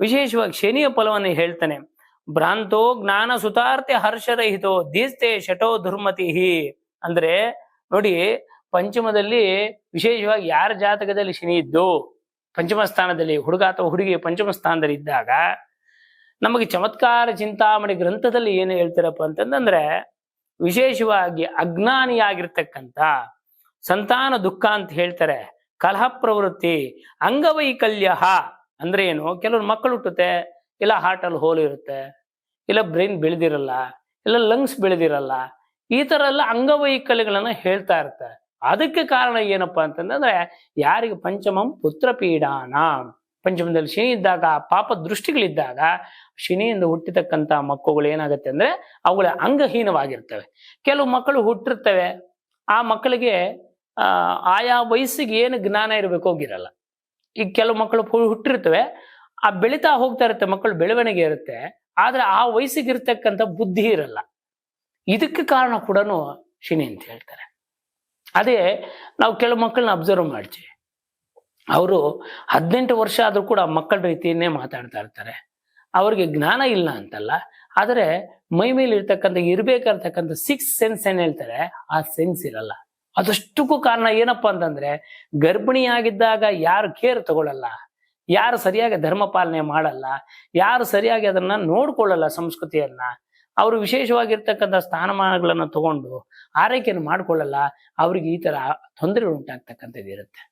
ವಿಶೇಷವಾಗಿ ಶನಿಯ ಫಲವನ್ನು ಹೇಳ್ತಾನೆ. ಭ್ರಾಂತೋ ಜ್ಞಾನ ಸುತಾರ್ತೆ ಹರ್ಷರಹಿತೋ ದೀಸ್ತೆ ಶಟೋ ದುರ್ಮತಿಹಿ. ಅಂದ್ರೆ ನೋಡಿ, ಪಂಚಮದಲ್ಲಿ ವಿಶೇಷವಾಗಿ ಯಾರ ಜಾತಕದಲ್ಲಿ ಶನಿ ಇದ್ದು ಪಂಚಮ ಸ್ಥಾನದಲ್ಲಿ, ಹುಡುಗ ಅಥವಾ ಹುಡುಗಿ ಪಂಚಮ ಸ್ಥಾನದಲ್ಲಿ ಇದ್ದಾಗ, ನಮಗೆ ಚಮತ್ಕಾರ ಚಿಂತಾಮಣಿ ಗ್ರಂಥದಲ್ಲಿ ಏನು ಹೇಳ್ತಾರಪ್ಪ ಅಂತಂದ್ರೆ, ವಿಶೇಷವಾಗಿ ಅಜ್ಞಾನಿಯಾಗಿರ್ತಕ್ಕಂಥ ಸಂತಾನ ದುಃಖ ಅಂತ ಹೇಳ್ತಾರೆ, ಕಲಹ ಪ್ರವೃತ್ತಿ, ಅಂಗವೈಕಲ್ಯ ಅಂದ್ರೆ ಏನು, ಕೆಲವ್ರು ಮಕ್ಕಳು ಹುಟ್ಟುತ್ತೆ, ಇಲ್ಲ ಹಾರ್ಟ್ ಅಲ್ಲಿ ಹೋಲ್ ಇರುತ್ತೆ, ಇಲ್ಲ ಬ್ರೈನ್ ಬೆಳೆದಿರಲ್ಲ, ಇಲ್ಲ ಲಂಗ್ಸ್ ಬೆಳೆದಿರಲ್ಲ, ಈ ತರ ಎಲ್ಲ ಅಂಗವೈಕಲ್ಯಗಳನ್ನ ಹೇಳ್ತಾ ಇರ್ತಾರೆ. ಅದಕ್ಕೆ ಕಾರಣ ಏನಪ್ಪಾ ಅಂತಂದ್ರೆ, ಯಾರಿಗೆ ಪಂಚಮಂ ಪುತ್ರ ಪೀಡಾನ, ಪಂಚಮದಲ್ಲಿ ಶನಿ ಇದ್ದಾಗ, ಪಾಪ ದೃಷ್ಟಿಗಳಿದ್ದಾಗ ಶನಿಯಿಂದ ಹುಟ್ಟಿತಕ್ಕಂಥ ಮಕ್ಕಳುಗಳು ಏನಾಗುತ್ತೆ ಅಂದ್ರೆ ಅವುಗಳ ಅಂಗಹೀನವಾಗಿರ್ತವೆ. ಕೆಲವು ಮಕ್ಕಳು ಹುಟ್ಟಿರ್ತವೆ, ಆ ಮಕ್ಕಳಿಗೆ ಆಯಾ ವಯಸ್ಸಿಗೆ ಏನು ಜ್ಞಾನ ಇರಬೇಕು ಹೋಗಿರಲ್ಲ. ಈಗ ಕೆಲವು ಮಕ್ಕಳು ಹುಟ್ಟಿರ್ತವೆ, ಆ ಬೆಳೀತಾ ಹೋಗ್ತಾ ಇರುತ್ತೆ, ಮಕ್ಕಳು ಬೆಳವಣಿಗೆ ಇರುತ್ತೆ, ಆದ್ರೆ ಆ ವಯಸ್ಸಿಗೆ ಇರ್ತಕ್ಕಂಥ ಬುದ್ಧಿ ಇರಲ್ಲ. ಇದಕ್ಕೆ ಕಾರಣ ಕೂಡ ಶನಿ ಅಂತ ಹೇಳ್ತಾರೆ. ಅದೇ ನಾವು ಕೆಲವು ಮಕ್ಕಳನ್ನ ಅಬ್ಸರ್ವ್ ಮಾಡ್ತೀವಿ, ಅವರು 18 ವರ್ಷ ಆದ್ರೂ ಕೂಡ ಮಕ್ಕಳ ರೀತಿಯನ್ನೇ ಮಾತಾಡ್ತಾ ಇರ್ತಾರೆ. ಅವ್ರಿಗೆ ಜ್ಞಾನ ಇಲ್ಲ ಅಂತಲ್ಲ, ಆದರೆ ಮೈ ಮೇಲೆ ಇರ್ತಕ್ಕಂಥ ಇರ್ಬೇಕಾಗಿರ್ತಕ್ಕಂಥ 6 ಸೆನ್ಸ್ ಏನ್ ಹೇಳ್ತಾರೆ, ಆ ಸೆನ್ಸ್ ಇರಲ್ಲ. ಅದಷ್ಟಕ್ಕೂ ಕಾರಣ ಏನಪ್ಪಾ ಅಂತಂದ್ರೆ, ಗರ್ಭಿಣಿಯಾಗಿದ್ದಾಗ ಯಾರು ಕೇರ್ ತಗೊಳ್ಳಲ್ಲ, ಯಾರು ಸರಿಯಾಗಿ ಧರ್ಮ ಪಾಲನೆ ಮಾಡಲ್ಲ, ಯಾರು ಸರಿಯಾಗಿ ಅದನ್ನ ನೋಡ್ಕೊಳ್ಳಲ್ಲ ಸಂಸ್ಕೃತಿಯನ್ನ, ಅವರು ವಿಶೇಷವಾಗಿರ್ತಕ್ಕಂಥ ಸ್ಥಾನಮಾನಗಳನ್ನ ತಗೊಂಡು ಆರೈಕೆಯನ್ನು ಮಾಡ್ಕೊಳ್ಳಲ್ಲ, ಅವ್ರಿಗೆ ಈ ತರ ತೊಂದರೆಗಳು ಉಂಟಾಗ್ತಕ್ಕಂಥದ್ದು ಇರುತ್ತೆ.